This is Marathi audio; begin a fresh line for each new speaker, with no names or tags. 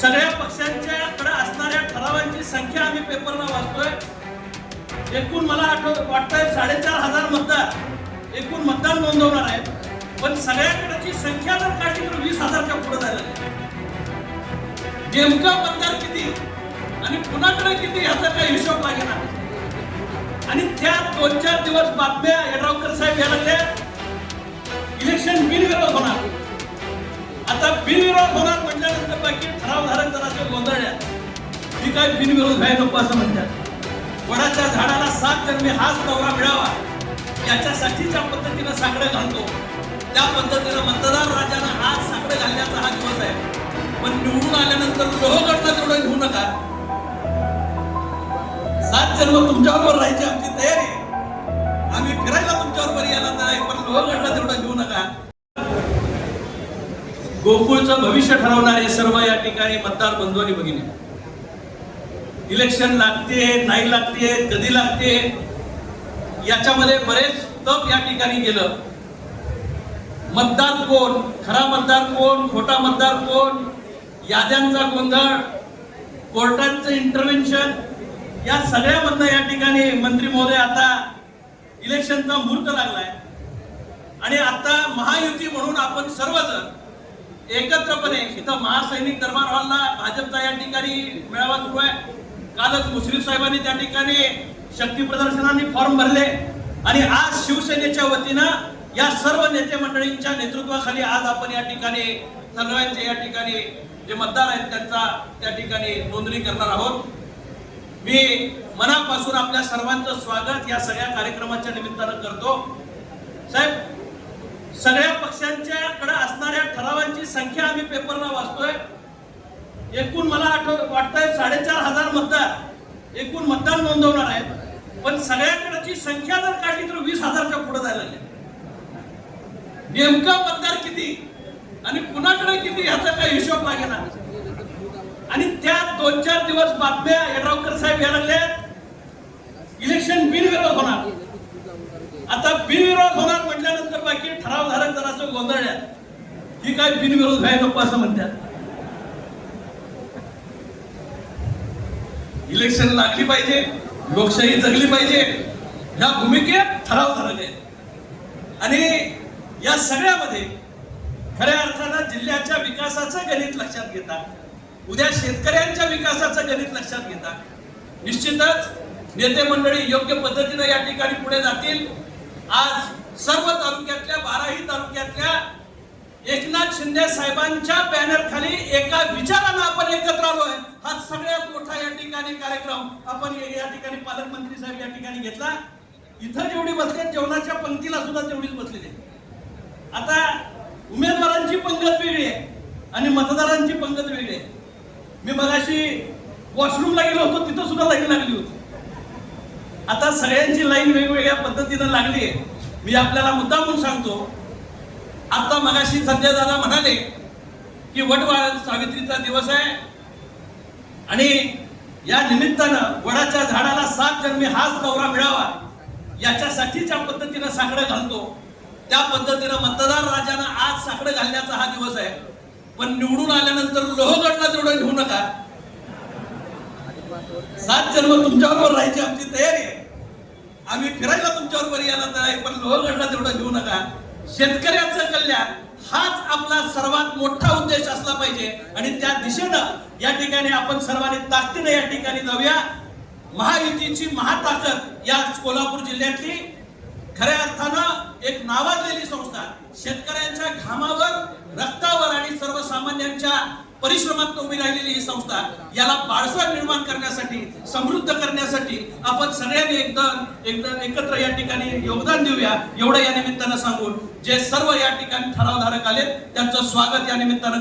सगळ्या पक्षांच्याकडे असणाऱ्या ठरावांची संख्या आम्ही पेपरला वाचतोय। एकूण मला वाटतंय 4,500 मतदार एकूण मतदान नोंदवणार आहेत, पण सगळ्याकडची संख्या जर काढली तर 20,000च्या पुढे जायला लागली। नेमका मतदार किती आणि कुणाकडे किती याचा काही हिशोब लागेना। आणि त्या 2-4 दिवस बातम्या येड्रावकर साहेब यायला लागल्या, इलेक्शन बिनविरोध होणार। आता बिनविरोध होणार म्हटल्यानंतर बाकी ठरावधारक जरासं गोंधळल्यात, ही काय बिनविरोध आहे नको असं म्हणतात। वडाच्या झाडाला 7 जन्मी हाच नवरा मिळावा याच्यासाठी ज्या पद्धतीनं साकडं घालतो त्या पद्धतीनं मतदार राजानं आज साकडं घालण्याचा हा दिवस आहे। पण निवडून आल्यानंतर लोहगडला तेवढं घेऊ नका। 7 जन्म तुमच्याबरोबर राहायची आमची तयारी आहे, आम्ही फिरायला तुमच्याबरोबर यायला तयार आहे, पण लोहगडला तेवढं घेऊ नका। गोकुळचं भविष्य ठरवणारे सर्व या ठिकाणी मतदार बंधू आणि भगिनी, इलेक्शन लागते नाही लागते कधी लागते याच्यामध्ये बरेच तप या ठिकाणी गेलं। मतदार कोण, खरा मतदार कोण, खोटा मतदार कोण, याद्यांचा गोंधळ, कोर्टाचं इंटरव्हेन्शन, या सगळ्यामधनं या ठिकाणी मंत्री महोदय आता इलेक्शनचा मुहूर्त लागलाय आणि आता महायुती म्हणून आपण सर्वजण एकत्रपणे इथं महासैनिक दरबार हॉलला भाजपचा या ठिकाणी मेळावा सुरू आहे। कालच मुश्रीफ साहेबांनी त्या ठिकाणी शक्ती प्रदर्शनाने फॉर्म भरले आणि आज शिवसेनेच्या वतीनं या सर्व नेते मंडळींच्या नेतृत्वाखाली आज आपण या ठिकाणी सर्वांचे या ठिकाणी जे मतदार आहेत त्यांचा त्या ठिकाणी नोंदणी करणार आहोत। मी मनापासून आपल्या सर्वांचं स्वागत या सगळ्या कार्यक्रमाच्या निमित्तानं करतो। साहेब, सगळ्या पक्षांच्याकडे असणाऱ्या ठरावांची संख्या आम्ही पेपरला वाचतोय। एकूण मला वाटतंय 4,500 मतदार एकूण मतदान नोंदवणार आहेत, पण सगळ्याकडची संख्या जर काढली तर 20,000च्या पुढे जायला लागली। नेमका मतदार किती आणि कुणाकडे किती याचा काही हिशोब लागेना। आणि त्या 2-4 दिवस बातम्या येड्रावकर साहेब यायला लागल्या, इलेक्शन बिनविरोध होणार। आता बिनविरोध होणार म्हटल्यानंतर बाकी ठरावधारक जरासं गोंधळल्यात, ही काय बिनविरोध आहे नको असं म्हणतात। इलेक्शन लागली पाहिजे, लोकशाही जगली पाहिजे, ह्या भूमिकेत ठरावधारक आहेत। आणि या सगळ्यामध्ये खऱ्या अर्थानं जिल्ह्याच्या विकासाचं गणित लक्षात घेता, उद्या शेतकऱ्यांच्या विकासाचं गणित लक्षात घेता निश्चितच नेते मंडळी योग्य पद्धतीने या ठिकाणी पुढे जातील। आज सर्व तालुक्यातल्या 12ही तालुक्यातल्या एकनाथ शिंदे साहेबांच्या बॅनर खाली एका विचारानं आपण एकत्र आलोय। हा सगळ्यात मोठा या ठिकाणी कार्यक्रम आपण या ठिकाणी पालकमंत्री साहेब या ठिकाणी घेतला। इथं जेवढी बसले जेवणाच्या पंक्तीला सुद्धा तेवढीच बसलेली। आता उमेदवारांची पंगत वेगळी आहे आणि मतदारांची पंगत वेगळी आहे। मी मगाशी वॉशरूमला गेलो होतो, तिथं सुद्धा लाईन लागली होती। आता सगळ्यांची लाईन वेगवेगळ्या पद्धतीनं लागली आहे। मी आपल्याला मुद्दामून सांगतो, आता मगाशी संजय दादा म्हणाले की वटवाळ सावित्रीचा दिवस आहे आणि या निमित्तानं वडाच्या झाडाला 7 जन्मी हाच नवरा मिळावा याच्यासाठी ज्या पद्धतीनं साकडं घालतो त्या पद्धतीनं मतदार राजानं आज साकडं घालण्याचा हा दिवस आहे। पण निवडून आल्यानंतर लोहगडला तेवढं घेऊ नका। 7 जन्म तुमच्याबरोबर राहायची आमची तयारी आहे, आम्ही फिरायला तुमच्याबरोबर यायला तयार आहे, पण लोहगडला तेवढं घेऊ नका। शेतकऱ्याचं कल्याण हाच आपला सर्वात मोठा उद्देश असला पाहिजे आणि त्या दिशेनं या ठिकाणी आपण सर्वांनी ताकदीने या ठिकाणी जाऊया। महायुतीची महाताकद या कोल्हापूर जिल्ह्यातली खऱ्या अर्थानं एक नावाजलेली संस्था, शेतकऱ्यांच्या घामावर रक्तावर आणि सर्वसामान्यांच्या परिश्रमात उभी राहिलेली ही संस्था, याला बाळसर निर्माण करण्यासाठी समृद्ध करण्यासाठी आपण सगळ्यांनी एकत्र या ठिकाणी योगदान देऊया एवढं या निमित्तानं सांगून जे सर्व या ठिकाणी ठरावधारक आले त्यांचं स्वागत या निमित्तानं